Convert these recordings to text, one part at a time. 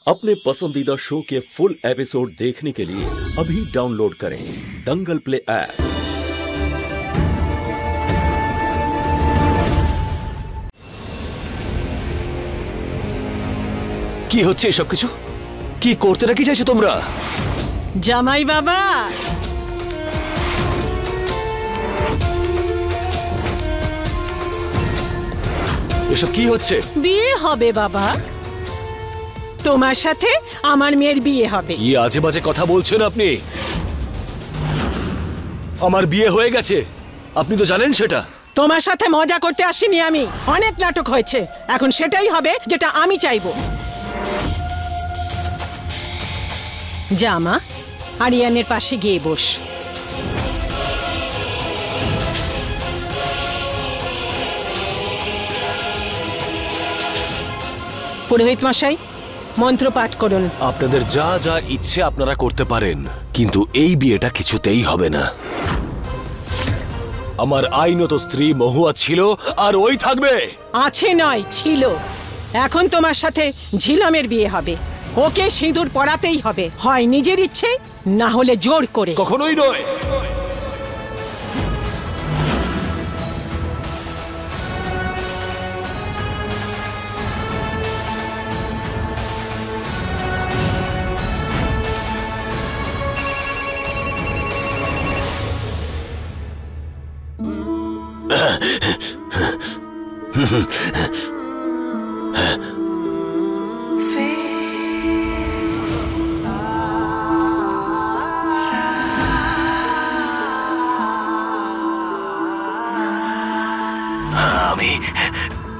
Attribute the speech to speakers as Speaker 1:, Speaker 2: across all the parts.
Speaker 1: अपने पसंदीदा शो के फुल एपिसोड देखने के लिए अभी डाउनलोड करें दंगल प्ले ऐप।
Speaker 2: কি হচ্ছে এসব কিছু? কি করতে নাকি চাইছো তোমরা?
Speaker 3: জামাই বাবা,
Speaker 2: এসব কি হচ্ছে?
Speaker 3: বিয়ে হবে বাবা, তোমার সাথে আমার মেয়ের বিয়ে হবে।
Speaker 2: কি আজে বাজে কথা বলছেন আপনি? আমার বিয়ে হয়ে গেছে, আপনি তো জানেন সেটা।
Speaker 3: তোমার সাথে মজা করতে আসিনি আমি, অনেক নাটক হয়েছে, এখন সেটাই হবে যেটা আমি চাইবো। জামা, আরিয়ানের পাশে গিয়ে বস। পুরোহিত মশাই, মন্ত্র পাঠ করুন।
Speaker 2: আপনাদের যা যা ইচ্ছে আপনারা করতে পারেন, কিন্তু এই বিয়েটা কিছুতেই হবে না। আমার আইনত স্ত্রী মহুয়া ছিল, আর ওই থাকবে।
Speaker 3: আছে নয়, ছিল। এখন তোমার সাথে ঝিলামের বিয়ে হবে। ওকে সিঁদুর পরাতেই হবে, হয় নিজের ইচ্ছে, না হলে জোর করে।
Speaker 2: কখনোই নয়। আমি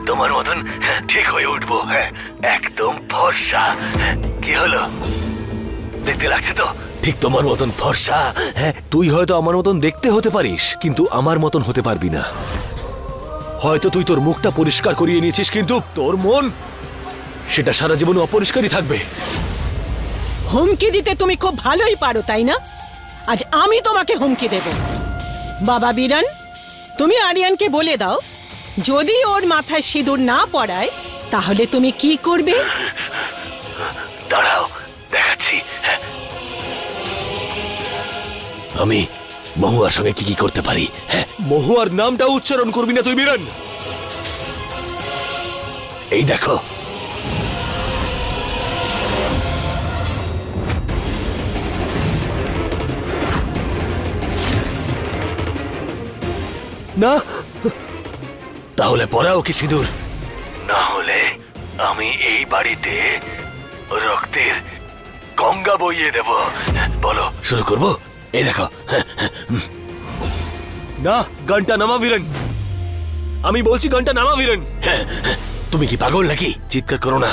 Speaker 2: তোমার মতন ঠিক হয়ে উঠবো, একদম ফর্সা। কি হলো, দেখতে লাগছে তো ঠিক তোমার মতন ফর্সা? তুই হয়তো আমার মতন দেখতে হতে পারিস, কিন্তু আমার মতন হতে পারবি না। হয়তো তুই তোর মুখটা পরিষ্কার করিয়ে নিয়েছিস, কিন্তু তোর মন সেটা সারা জীবন অপরিষ্কারই থাকবে।
Speaker 3: হুমকি দিতে তুমি খুব ভালোই পারো, তাই না? আজ আমি তোমাকে হুমকি দেব। বাবা বীরান, তুমি আরিয়ানকে বলে দাও, যদি ওর মাথায় সিঁদুর না পড়ায় তাহলে তুমি কি করবে?
Speaker 2: দাঁড়াও, দেখাচ্ছি। আমি মহুয়ার সঙ্গে কি কি করতে পারি। মহুয়ার নামটা উচ্চারণ করবি না তুই বীরান। এই দেখো, না তাহলে পরাও কি সিঁদুর, না হলে আমি এই বাড়িতে রক্তের গঙ্গা বইয়ে দেব। বলো, শুরু করব? এই দেখো। না, গানটা নামা বীরেন, আমি বলছি গানটা নামা বীরেন। তুমি কি পাগল নাকি? চিৎকার করো না,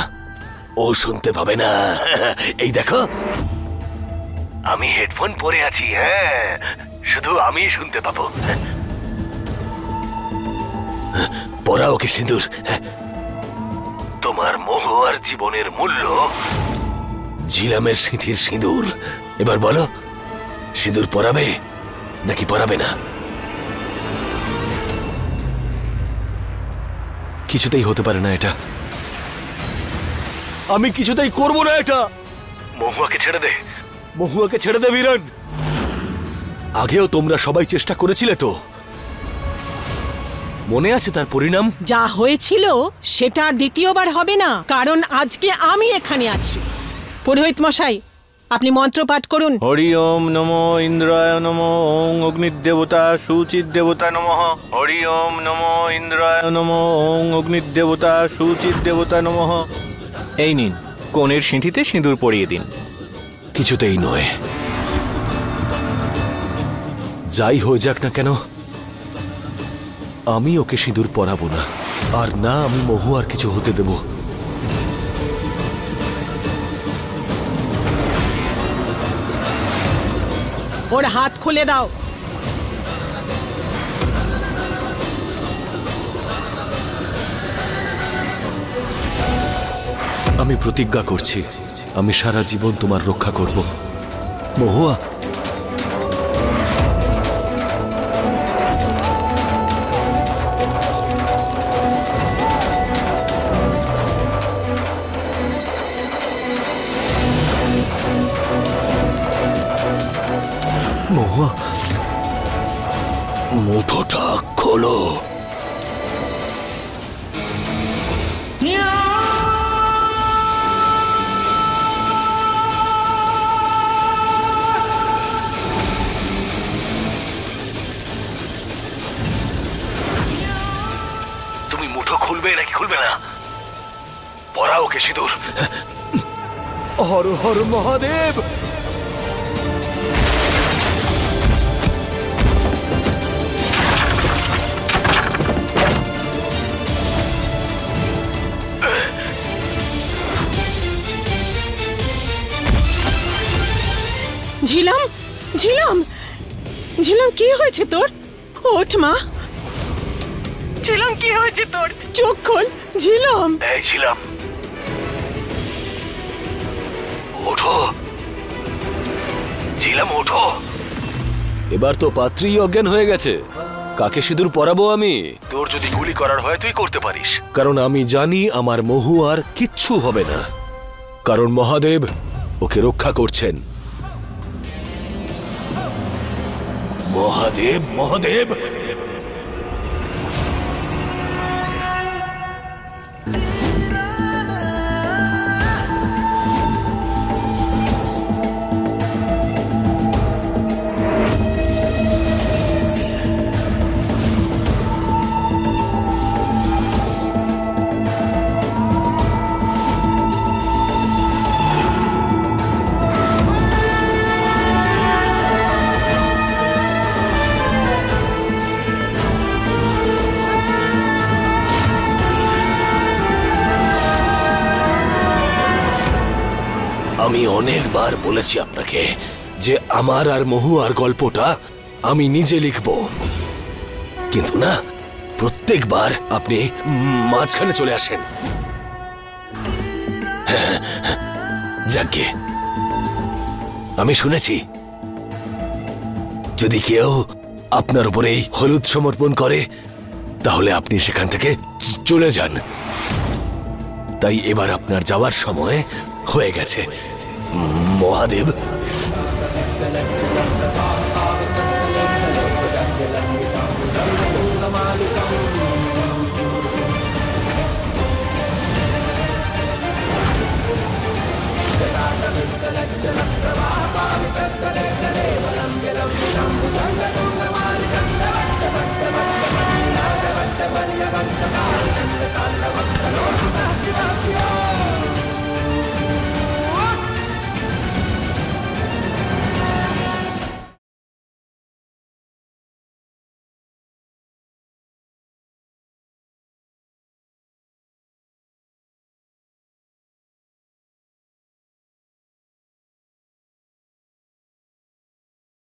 Speaker 2: ও শুনতে পাবে না। এই দেখো, আমি হেডফোন পরে আছি, শুধু আমি শুনতে পাবো। পরা ওকে সিঁদুর। তোমার মহুয়ার জীবনের মূল্য ঝিলামের সিঁথির সিঁদুর। এবার বলো, সিঁদুর পরাবে নাকি পরাবে না? কিছুতেই হতে পারে না এটা, আমি কিছুতেই করব না এটা। মহুয়াকে ছেড়ে দে, মহুয়াকে ছেড়ে দে বীরান। আগেও তোমরা সবাই চেষ্টা করেছিলে তো, মনে আছে তার পরিণাম?
Speaker 3: যা হয়েছিল সেটা আর দ্বিতীয়বার হবে না, কারণ আজকে আমি এখানে আছি। পুরোহিত মশাই, আপনি মন্ত্র পাঠ করুন।
Speaker 4: হরি ওম নমো ইন্দ্রায় নমো, ওং অগ্নিদেবতা সুচিদেবতা নমঃ। হরি ওম নমো ইন্দ্রায় নমো, ওং অগ্নিদেবতা সুচিদেবতা নমঃ। এই নিন, কনের সিঁথিতে সিঁদুর পরিয়ে দিন।
Speaker 2: কিছুতেই নয়, যাই হয়ে যাক না কেন আমি ওকে সিঁদুর পরাবো না, আর না আমি মহুয়ার কিছু হতে দেব।
Speaker 3: ওর হাত খুলে দাও।
Speaker 2: আমি প্রতিজ্ঞা করছি, আমি সারা জীবন তোমার রক্ষা করব। মহুয়া, মহুয়া, মুঠোটা খোলো। তুমি মুঠো খুলবে নাকি খুলবে না? পড়া ওকে সিঁদুর। হর হর মহাদেব।
Speaker 3: ঝিলাম, ঝিলাম, ঝিলাম, কি হয়েছে তোর? ওঠ মা। ঝিলাম, কি হয়েছে তোর? চোখ খোল ঝিলাম।
Speaker 2: এই ঝিলাম, ওঠো। ঝিলাম ওঠো।
Speaker 5: এবার তো পাত্রী অজ্ঞান হয়ে গেছে, কাকে সিঁদুর পরাবো আমি?
Speaker 2: তোর যদি গুলি করার হয় তুই করতে পারিস,
Speaker 5: কারণ আমি জানি আমার মহু আর কিচ্ছু হবে না, কারণ মহাদেব ওকে রক্ষা করছেন।
Speaker 2: মহাদেব, মহাদেব। আমি অনেকবার বলেছি আপনাকে যে আমার আর মহুয়ার গল্পটা আমি নিজে লিখব, কিন্তু না, প্রত্যেকবার আপনি মাঝখানে চলে আসেন। যাকে আমি শুনেছি যদি কেউ আপনার উপরে এই হলুদ সমর্পণ করে তাহলে আপনি সেখান থেকে চলে যান। তাই এবার আপনার যাওয়ার সময় হয়ে গেছে। মহাদেব,